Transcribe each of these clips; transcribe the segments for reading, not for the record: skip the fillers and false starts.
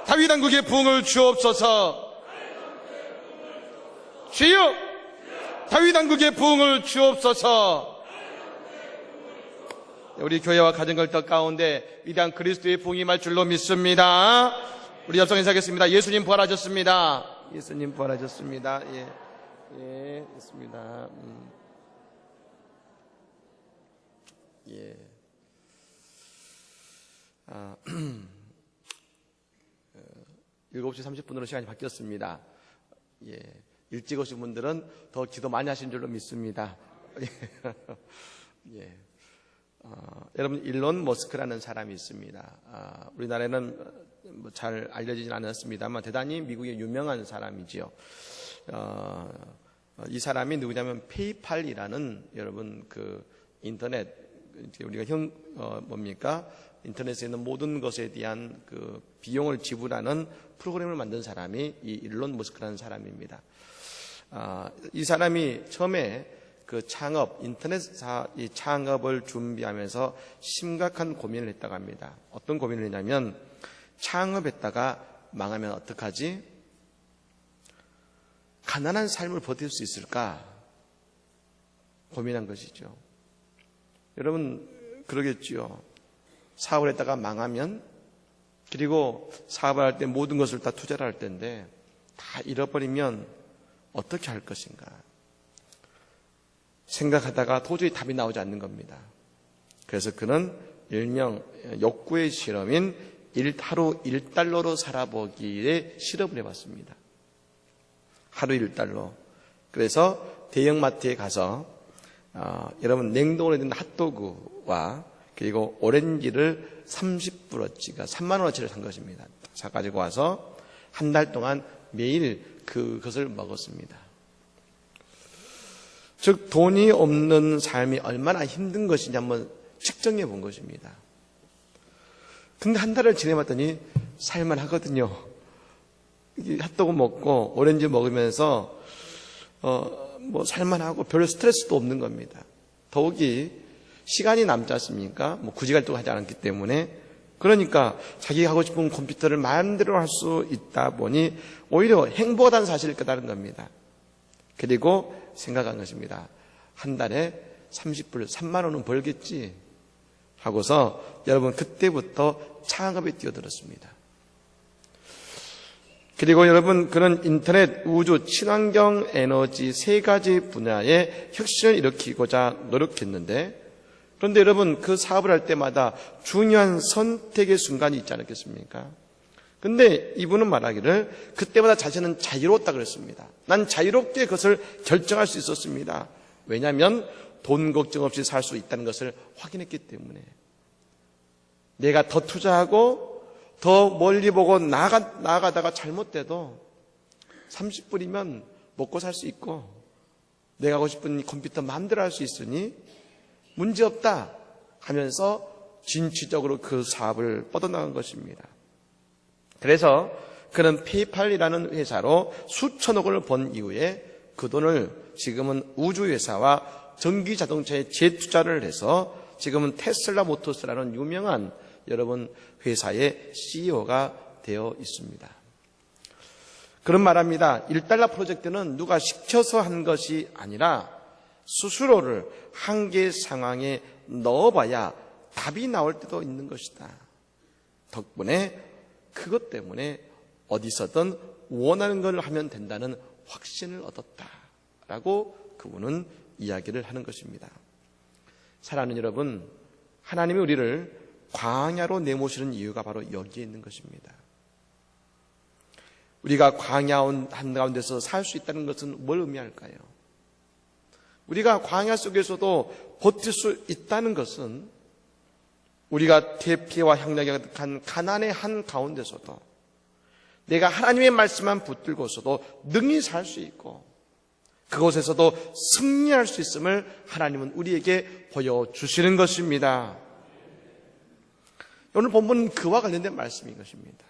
다윗 왕국의 부흥을 주옵소서. 주여, 다윗 왕국의 부흥을 주옵소서. 우리 교회와 가정걸터 가운데 위대한 그리스도의 부흥이 임할 줄로 믿습니다. 우리 합성 인사하겠습니다. 예수님 부활하셨습니다. 예수님 부활하셨습니다. 예, 있습니다. 7시 30분으로 시간이 바뀌었습니다. 일찍 오신 분들은 더 기도 많이 하신 줄로 믿습니다. 여러분, 일론 머스크라는 사람이 있습니다. 우리나라에는 잘 알려지진 않았습니다만 대단히 미국의 유명한 사람이지요. 이 사람이 누구냐면 페이팔이라는, 여러분, 그 인터넷, 우리가 인터넷에 있는 모든 것에 대한 그 비용을 지불하는 프로그램을 만든 사람이 이 일론 머스크라는 사람입니다. 이 사람이 처음에 그 인터넷사 이 창업을 준비하면서 심각한 고민을 했다고 합니다. 어떤 고민을 했냐면, 창업했다가 망하면 어떡하지? 가난한 삶을 버틸 수 있을까? 고민한 것이죠. 여러분, 그러겠지요. 사업을 했다가 망하면, 그리고 사업을 할 때 모든 것을 다 투자를 할 텐데 다 잃어버리면 어떻게 할 것인가 생각하다가 도저히 답이 나오지 않는 겁니다. 그래서 그는 일명 욕구의 실험인 하루 1달러로 살아보기에 실험을 해봤습니다. 하루 1달러. 그래서 대형마트에 가서 여러분, 냉동으로 된 핫도그와 그리고 오렌지를 30불어치가 3만원어치를 산 것입니다. 사가지고 와서 한 달 동안 매일 그것을 먹었습니다. 즉, 돈이 없는 삶이 얼마나 힘든 것인지 한번 측정해 본 것입니다. 근데 한 달을 지내봤더니 살만 하거든요. 핫도그 먹고 오렌지 먹으면서 살만하고 별 스트레스도 없는 겁니다. 더욱이 시간이 남지 않습니까? 구지갈도 하지 않았기 때문에. 그러니까 자기가 하고 싶은 컴퓨터를 마음대로 할 수 있다 보니 오히려 행복하다는 사실을 깨달은 겁니다. 그리고 생각한 것입니다. 한 달에 30불, 3만 원은 벌겠지 하고서 여러분, 그때부터 창업에 뛰어들었습니다. 그리고 여러분, 그런 인터넷, 우주, 친환경 에너지 3가지 분야에 혁신을 일으키고자 노력했는데, 그런데 여러분, 그 사업을 할 때마다 중요한 선택의 순간이 있지 않았겠습니까? 근데 이분은 말하기를 그때마다 자신은 자유로웠다 그랬습니다. 난 자유롭게 그것을 결정할 수 있었습니다. 왜냐하면 돈 걱정 없이 살 수 있다는 것을 확인했기 때문에. 내가 더 투자하고 더 멀리 보고 나아가다가 잘못돼도 30불이면 먹고 살 수 있고 내가 하고 싶은 컴퓨터 마음대로 할 수 있으니 문제없다 하면서 진취적으로 그 사업을 뻗어나간 것입니다. 그래서 그는 페이팔이라는 회사로 수천억 원을 번 이후에 그 돈을 지금은 우주회사와 전기자동차에 재투자를 해서 지금은 테슬라 모터스라는 유명한 여러분 회사의 CEO가 되어 있습니다. 그런 말합니다. 1달러 프로젝트는 누가 시켜서 한 것이 아니라 스스로를 한계 상황에 넣어봐야 답이 나올 때도 있는 것이다. 덕분에 그것 때문에 어디서든 원하는 걸 하면 된다는 확신을 얻었다라고 그분은 이야기를 하는 것입니다. 사랑하는 여러분, 하나님이 우리를 광야로 내모시는 이유가 바로 여기에 있는 것입니다. 우리가 광야 한가운데서 살 수 있다는 것은 뭘 의미할까요? 우리가 광야 속에서도 버틸 수 있다는 것은 우리가 대피와 향락이 가득한 가난의 한가운데서도 내가 하나님의 말씀만 붙들고서도 능히 살 수 있고 그곳에서도 승리할 수 있음을 하나님은 우리에게 보여주시는 것입니다. 오늘 본문은 그와 관련된 말씀인 것입니다.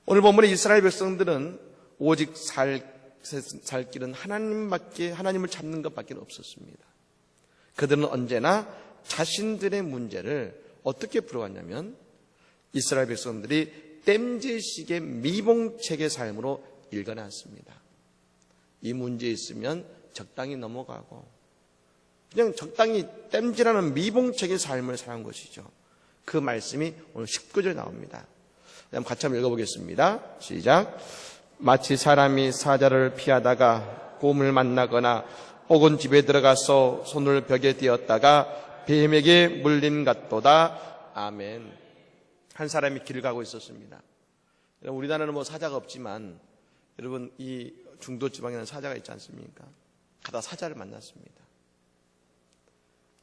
오늘 본문의 이스라엘 백성들은 오직 살 길은 하나님을 찾는 것밖에 없었습니다. 그들은 언제나 자신들의 문제를 어떻게 풀어왔냐면 이스라엘 백성들이 땜질식의 미봉책의 삶으로 일궈놨습니다. 이 문제 있으면 적당히 넘어가고 그냥 적당히 땜질하는 미봉책의 삶을 살아온 것이죠. 그 말씀이 오늘 19절에 나옵니다. 같이 한번 읽어보겠습니다. 시작. 마치 사람이 사자를 피하다가 곰을 만나거나 혹은 집에 들어가서 손을 벽에 띄었다가 뱀에게 물린 같도다. 아멘. 한 사람이 길을 가고 있었습니다. 우리나라는 뭐 사자가 없지만 여러분 이 중도 지방에는 사자가 있지 않습니까? 가다 사자를 만났습니다.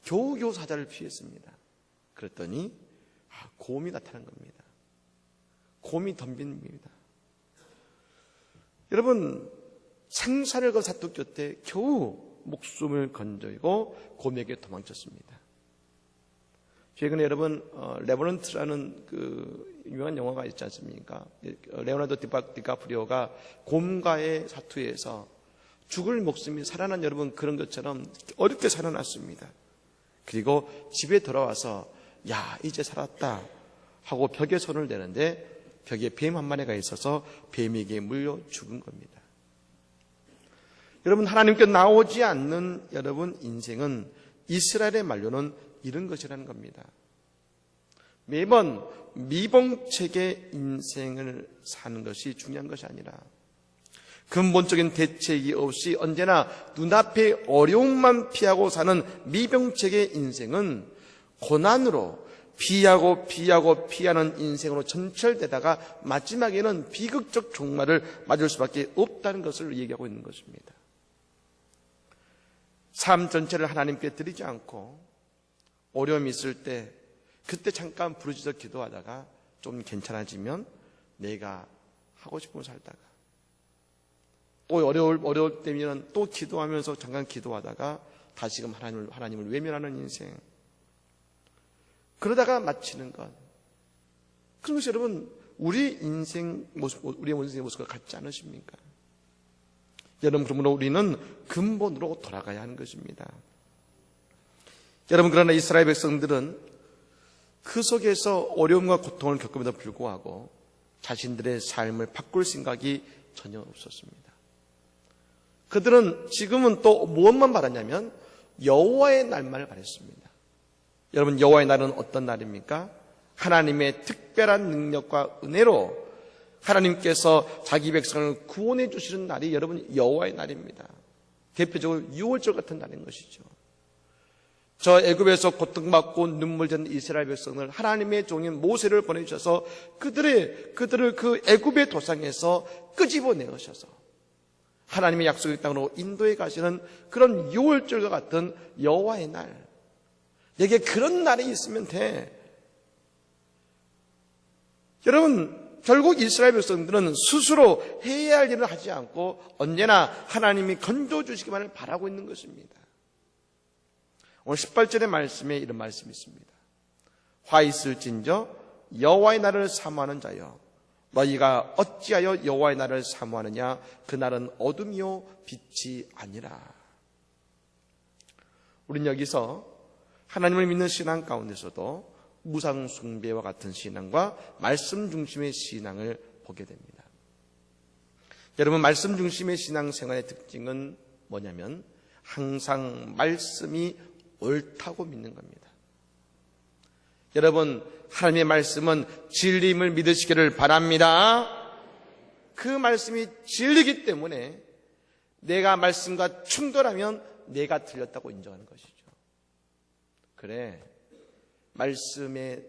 겨우겨우 사자를 피했습니다. 그랬더니 곰이 나타난 겁니다. 곰이 덤빕니다. 여러분 생사를 건 사투 곁에 겨우 목숨을 건져고 곰에게 도망쳤습니다. 최근에 여러분 레버넌트라는 그 유명한 영화가 있지 않습니까? 레오나르도 디카프리오가 곰과의 사투에서 죽을 목숨이 살아난 여러분 그런 것처럼 어렵게 살아났습니다. 그리고 집에 돌아와서 야 이제 살았다 하고 벽에 손을 대는데 벽에 뱀 한 마리가 있어서 뱀에게 물려 죽은 겁니다. 여러분 하나님께 나오지 않는 여러분 인생은 이스라엘의 말로는 이런 것이라는 겁니다. 매번 미봉책의 인생을 사는 것이 중요한 것이 아니라 근본적인 대책이 없이 언제나 눈앞의 어려움만 피하고 사는 미봉책의 인생은 고난으로 피하는 인생으로 전철되다가 마지막에는 비극적 종말을 맞을 수밖에 없다는 것을 얘기하고 있는 것입니다. 삶 전체를 하나님께 드리지 않고 어려움이 있을 때 그때 잠깐 부르짖어 기도하다가 좀 괜찮아지면 내가 하고 싶은 걸 살다가 또 어려울 때면 또 기도하면서 잠깐 기도하다가 다시금 하나님을 외면하는 인생 그러다가 마치는 것 그런 것이 여러분 우리의 인생의 모습과 같지 않으십니까? 여러분 그러므로 우리는 근본으로 돌아가야 하는 것입니다. 여러분 그러나 이스라엘 백성들은 그 속에서 어려움과 고통을 겪음에도 불구하고 자신들의 삶을 바꿀 생각이 전혀 없었습니다. 그들은 지금은 또 무엇만 바랐냐면 여호와의 날만을 바랬습니다. 여러분 여호와의 날은 어떤 날입니까? 하나님의 특별한 능력과 은혜로 하나님께서 자기 백성을 구원해 주시는 날이 여러분 여호와의 날입니다. 대표적으로 6월절 같은 날인 것이죠. 저 애굽에서 고통받고 눈물 전 이스라엘 백성을 하나님의 종인 모세를 보내주셔서 그들을 그 애굽의 도상에서 끄집어내으셔서 하나님의 약속의 땅으로 인도해 가시는 그런 6월절과 같은 여호와의 날. 내게 그런 날이 있으면 돼. 여러분 결국 이스라엘 백성들은 스스로 해야 할 일을 하지 않고 언제나 하나님이 건져주시기만을 바라고 있는 것입니다. 오늘 18절의 말씀에 이런 말씀이 있습니다. 화 있을진저 여호와의 날을 사모하는 자여 너희가 어찌하여 여호와의 날을 사모하느냐 그날은 어둠이요 빛이 아니라. 우린 여기서 하나님을 믿는 신앙 가운데서도 우상 숭배와 같은 신앙과 말씀 중심의 신앙을 보게 됩니다. 여러분 말씀 중심의 신앙 생활의 특징은 뭐냐면 항상 말씀이 옳다고 믿는 겁니다. 여러분 하나님의 말씀은 진리임을 믿으시기를 바랍니다. 그 말씀이 진리이기 때문에 내가 말씀과 충돌하면 내가 틀렸다고 인정하는 것이죠. 그래 말씀에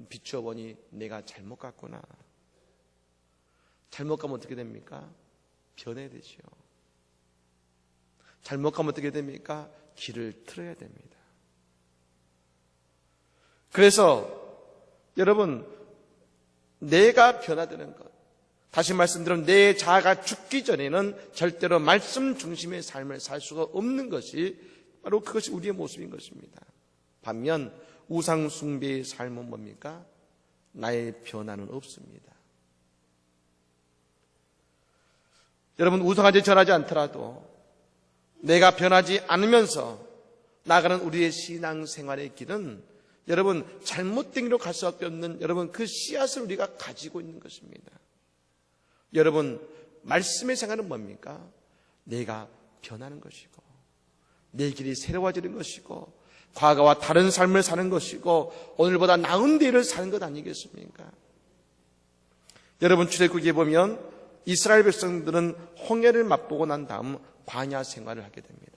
비추어 보니 내가 잘못 갔구나. 잘못 가면 어떻게 됩니까? 변해되지요. 잘못 가면 어떻게 됩니까? 길을 틀어야 됩니다. 그래서 여러분 내가 변화되는 것 다시 말씀드리면 내 자아가 죽기 전에는 절대로 말씀 중심의 삶을 살 수가 없는 것이 바로 그것이 우리의 모습인 것입니다. 반면 우상 숭배의 삶은 뭡니까? 나의 변화는 없습니다. 여러분 우상한테 전하지 않더라도 내가 변하지 않으면서 나가는 우리의 신앙생활의 길은 여러분, 잘못된 길로 갈 수밖에 없는 여러분 그 씨앗을 우리가 가지고 있는 것입니다. 여러분, 말씀의 생활은 뭡니까? 내가 변하는 것이고 내 길이 새로워지는 것이고 과거와 다른 삶을 사는 것이고 오늘보다 나은 데를 사는 것 아니겠습니까? 여러분, 출애굽기에 보면 이스라엘 백성들은 홍해를 맛보고 난 다음 광야 생활을 하게 됩니다.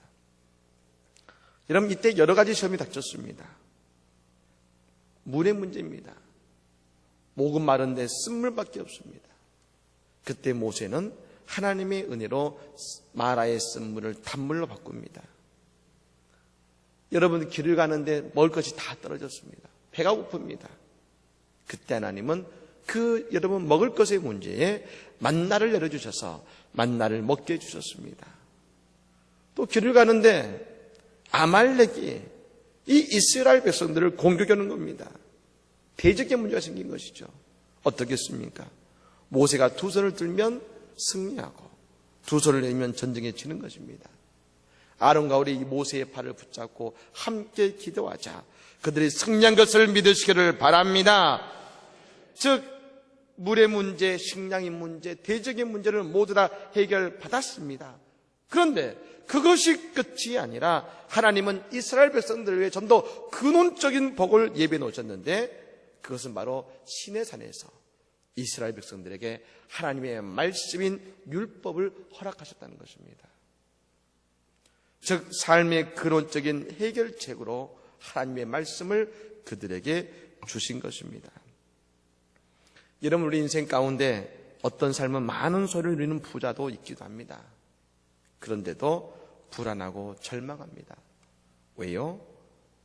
여러분, 이때 여러 가지 시험이 닥쳤습니다. 물의 문제입니다. 목은 마른데 쓴물밖에 없습니다. 그때 모세는 하나님의 은혜로 마라의 쓴물을 단물로 바꿉니다. 여러분, 길을 가는데 먹을 것이 다 떨어졌습니다. 배가 고픕니다. 그때 하나님은 여러분 먹을 것의 문제에 만나를 내려주셔서 만나를 먹게 해주셨습니다. 또 길을 가는데 아말렉이 이 이스라엘 백성들을 공격하는 겁니다. 대적의 문제가 생긴 것이죠. 어떻겠습니까? 모세가 두 손을 들면 승리하고 두 손을 내면 전쟁에 지는 것입니다. 아론과 우리 모세의 팔을 붙잡고 함께 기도하자 그들이 승리한 것을 믿으시기를 바랍니다. 즉 물의 문제, 식량의 문제, 대적의 문제를 모두 다 해결받았습니다. 그런데 그것이 끝이 아니라 하나님은 이스라엘 백성들을 위해 좀 더 근원적인 복을 예비해 놓으셨는데 그것은 바로 시내산에서 이스라엘 백성들에게 하나님의 말씀인 율법을 허락하셨다는 것입니다. 즉 삶의 근원적인 해결책으로 하나님의 말씀을 그들에게 주신 것입니다. 여러분, 우리 인생 가운데 어떤 삶은 많은 소리를 누리는 부자도 있기도 합니다. 그런데도 불안하고 절망합니다. 왜요?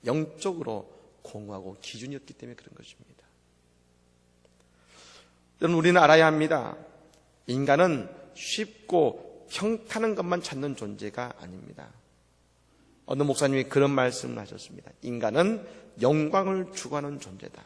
영적으로 공허하고 기준이 없기 때문에 그런 것입니다. 여러분, 우리는 알아야 합니다. 인간은 쉽고 평탄한 것만 찾는 존재가 아닙니다. 어느 목사님이 그런 말씀을 하셨습니다. 인간은 영광을 추구하는 존재다.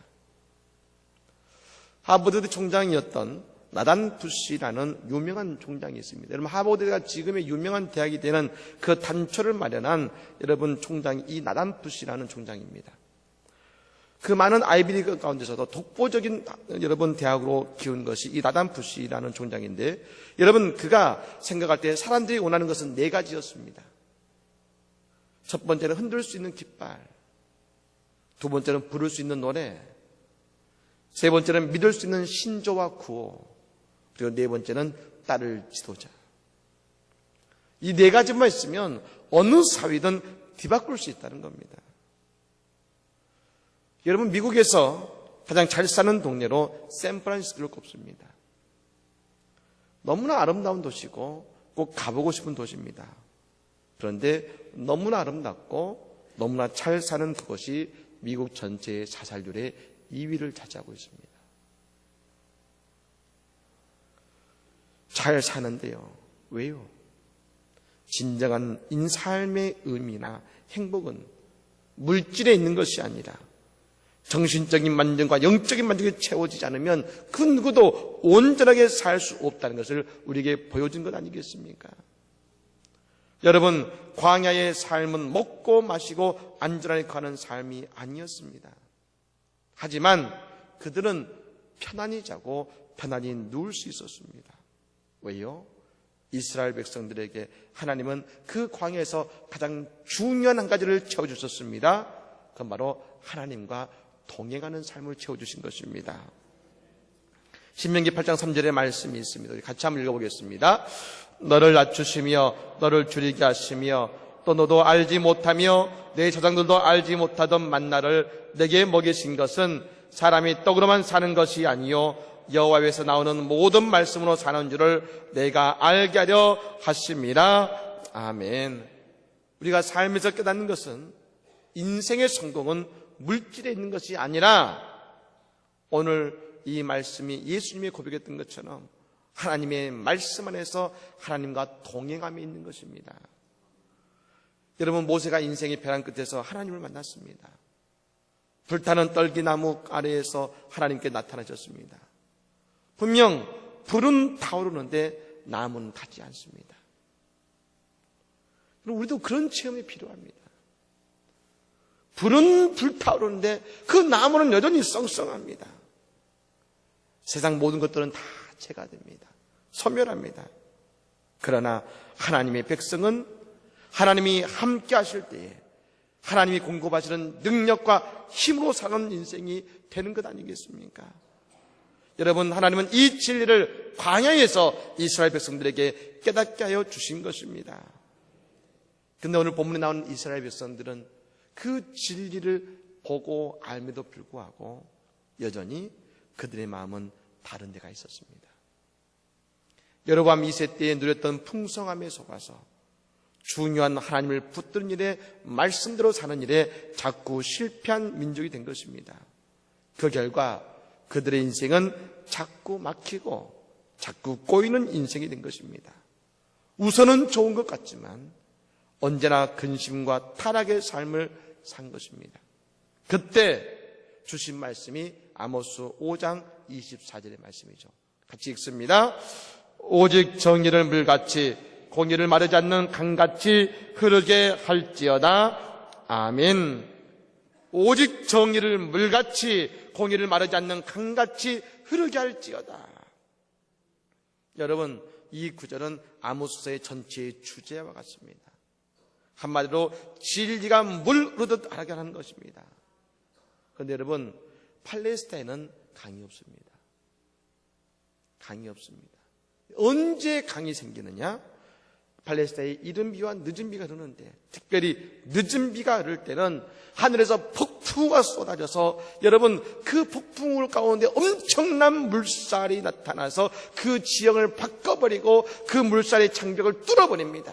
하버드 총장이었던 나단 부시라는 유명한 총장이 있습니다. 여러분, 하버드가 지금의 유명한 대학이 되는 그 단초를 마련한 여러분 총장이 이 나단 부시라는 총장입니다. 그 많은 아이비리그 가운데서도 독보적인 여러분 대학으로 키운 것이 이 나단 부시라는 총장인데 여러분, 그가 생각할 때 사람들이 원하는 것은 네 가지였습니다. 첫 번째는 흔들 수 있는 깃발, 두 번째는 부를 수 있는 노래, 세 번째는 믿을 수 있는 신조와 구호, 그리고 네 번째는 따를 지도자. 이 네 가지만 있으면 어느 사회든 뒤바꿀 수 있다는 겁니다. 여러분, 미국에서 가장 잘 사는 동네로 샌프란시스코를 꼽습니다. 너무나 아름다운 도시고 꼭 가보고 싶은 도시입니다. 그런데 너무나 아름답고 너무나 잘 사는 그것이 미국 전체의 자살률의 2위를 차지하고 있습니다. 잘 사는데요. 왜요? 진정한 삶의 의미나 행복은 물질에 있는 것이 아니라 정신적인 만족과 영적인 만족이 채워지지 않으면 그 누구도 온전하게 살 수 없다는 것을 우리에게 보여준 것 아니겠습니까? 여러분, 광야의 삶은 먹고 마시고 안전하게 가는 삶이 아니었습니다. 하지만 그들은 편안히 자고 편안히 누울 수 있었습니다. 왜요? 이스라엘 백성들에게 하나님은 그 광야에서 가장 중요한 한 가지를 채워주셨습니다. 그건 바로 하나님과 동행하는 삶을 채워주신 것입니다. 신명기 8장 3절의 말씀이 있습니다. 같이 한번 읽어보겠습니다. 너를 낮추시며 너를 줄이게 하시며 또 너도 알지 못하며 내 조상들도 알지 못하던 만나를 내게 먹이신 것은 사람이 떡으로만 사는 것이 아니요 여호와에서 나오는 모든 말씀으로 사는 줄을 내가 알게 하려 하심이라. 아멘. 우리가 삶에서 깨닫는 것은 인생의 성공은 물질에 있는 것이 아니라 오늘 이 말씀이 예수님이 고백했던 것처럼 하나님의 말씀 안에서 하나님과 동행함이 있는 것입니다. 여러분, 모세가 인생의 벼랑 끝에서 하나님을 만났습니다. 불타는 떨기나무 아래에서 하나님께 나타나셨습니다. 분명 불은 타오르는데 나무는 타지 않습니다. 우리도 그런 체험이 필요합니다. 불은 불타오르는데 그 나무는 여전히 썽썽합니다. 세상 모든 것들은 다 체가됩니다. 소멸합니다. 그러나 하나님의 백성은 하나님이 함께 하실 때에 하나님이 공급하시는 능력과 힘으로 사는 인생이 되는 것 아니겠습니까? 여러분, 하나님은 이 진리를 광야에서 이스라엘 백성들에게 깨닫게 하여 주신 것입니다. 그런데 오늘 본문에 나오는 이스라엘 백성들은 그 진리를 보고 알면도 불구하고 여전히 그들의 마음은 다른 데가 있었습니다. 여로보암 2세 때에 누렸던 풍성함에 속아서 중요한 하나님을 붙드는 일에, 말씀대로 사는 일에 자꾸 실패한 민족이 된 것입니다. 그 결과 그들의 인생은 자꾸 막히고 자꾸 꼬이는 인생이 된 것입니다. 우선은 좋은 것 같지만 언제나 근심과 타락의 삶을 산 것입니다. 그때 주신 말씀이 아모스 5장 24절의 말씀이죠. 같이 읽습니다. 오직 정의를 물같이 공의를 마르지 않는 강같이 흐르게 할지어다. 아멘. 오직 정의를 물같이 공의를 마르지 않는 강같이 흐르게 할지어다. 여러분, 이 구절은 아모스서의 전체의 주제와 같습니다. 한마디로 진리가 물 흐르듯 하게 하는 것입니다. 그런데 여러분, 팔레스타인은 강이 없습니다. 강이 없습니다. 언제 강이 생기느냐? 팔레스타인에 이른 비와 늦은 비가 흐르는데, 특별히 늦은 비가 흐를 때는 하늘에서 폭풍우가 쏟아져서 여러분, 그 폭풍우 가운데 엄청난 물살이 나타나서 그 지형을 바꿔버리고 그 물살의 장벽을 뚫어버립니다.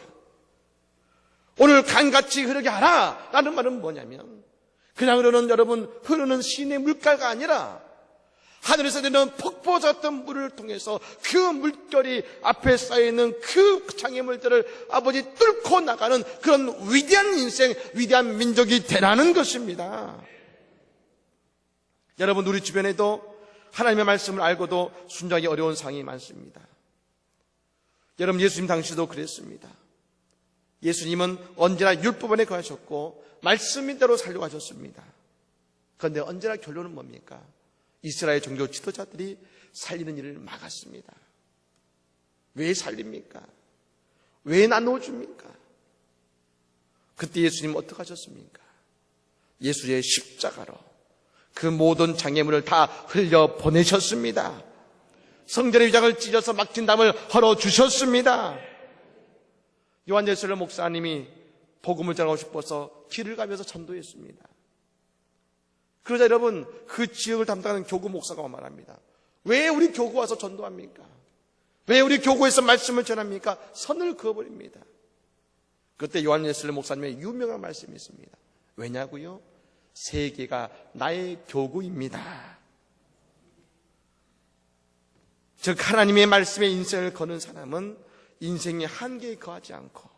오늘 강같이 흐르게 하라 라는 말은 뭐냐면, 그냥 흐르는 시내 물가가 아니라 하늘에서 내리는 폭포와 같은 물을 통해서 그 물결이 앞에 쌓여있는 그 장애물들을 아버지 뚫고 나가는 그런 위대한 인생, 위대한 민족이 되라는 것입니다. 여러분, 우리 주변에도 하나님의 말씀을 알고도 순종하기 어려운 상황이 많습니다. 여러분, 예수님 당시도 그랬습니다. 예수님은 언제나 율법 안에 거하셨고 말씀대로 살려고 하셨습니다. 그런데 언제나 결론은 뭡니까? 이스라엘 종교 지도자들이 살리는 일을 막았습니다. 왜 살립니까? 왜 나눠줍니까? 그때 예수님은 어떻게 하셨습니까? 예수의 십자가로 그 모든 장애물을 다 흘려 보내셨습니다. 성전의 위장을 찢어서 막힌 담을 헐어주셨습니다. 요한 예슬러 목사님이 복음을 전하고 싶어서 길을 가면서 전도했습니다. 그러자 여러분, 그 지역을 담당하는 교구 목사가 말합니다. 왜 우리 교구 와서 전도합니까? 왜 우리 교구에서 말씀을 전합니까? 선을 그어버립니다. 그때 요한 예슬러 목사님의 유명한 말씀이 있습니다. 왜냐고요? 세계가 나의 교구입니다. 즉, 하나님의 말씀에 인생을 거는 사람은 인생의 한계에 거하지 않고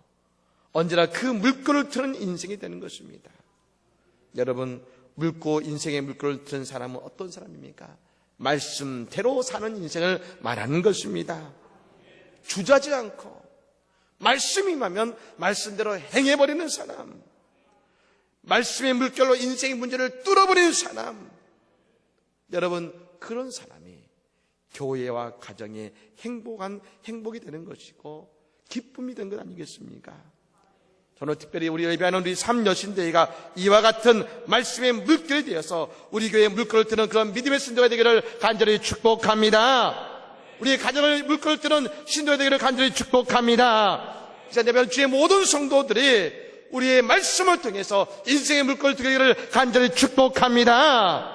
언제나 그 물꼬를 트는 인생이 되는 것입니다. 여러분, 인생의 물꼬를 트는 사람은 어떤 사람입니까? 말씀대로 사는 인생을 말하는 것입니다. 주저하지 않고 말씀이 임하면 말씀대로 행해버리는 사람, 말씀의 물결로 인생의 문제를 뚫어버리는 사람, 여러분, 그런 사람이 교회와 가정의 행복이 되는 것이고 기쁨이 되는 것 아니겠습니까? 저는 특별히 우리 예배하는 우리 삼여신대회가 이와 같은 말씀의 물결이 되어서 우리 교회의 물결을 트는 그런 믿음의 신도가 되기를 간절히 축복합니다. 우리 가정의 물결을 트는 신도가 되기를 간절히 축복합니다. 예배하는 주의 모든 성도들이 우리의 말씀을 통해서 인생의 물결을 트기를 간절히 축복합니다.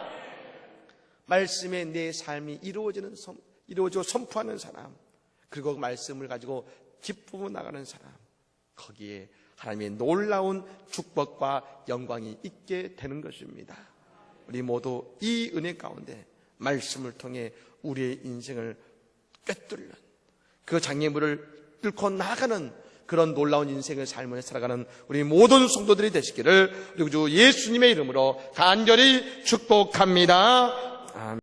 말씀에 내 삶이 이루어지고 선포하는 사람, 그리고 말씀을 가지고 기쁨을 나가는 사람, 거기에 하나님의 놀라운 축복과 영광이 있게 되는 것입니다. 우리 모두 이 은혜 가운데 말씀을 통해 우리의 인생을 꿰뚫는 그 장애물을 뚫고 나가는 그런 놀라운 인생을 삶을 살아가는 우리 모든 성도들이 되시기를 우리 주 예수님의 이름으로 간절히 축복합니다. 아멘.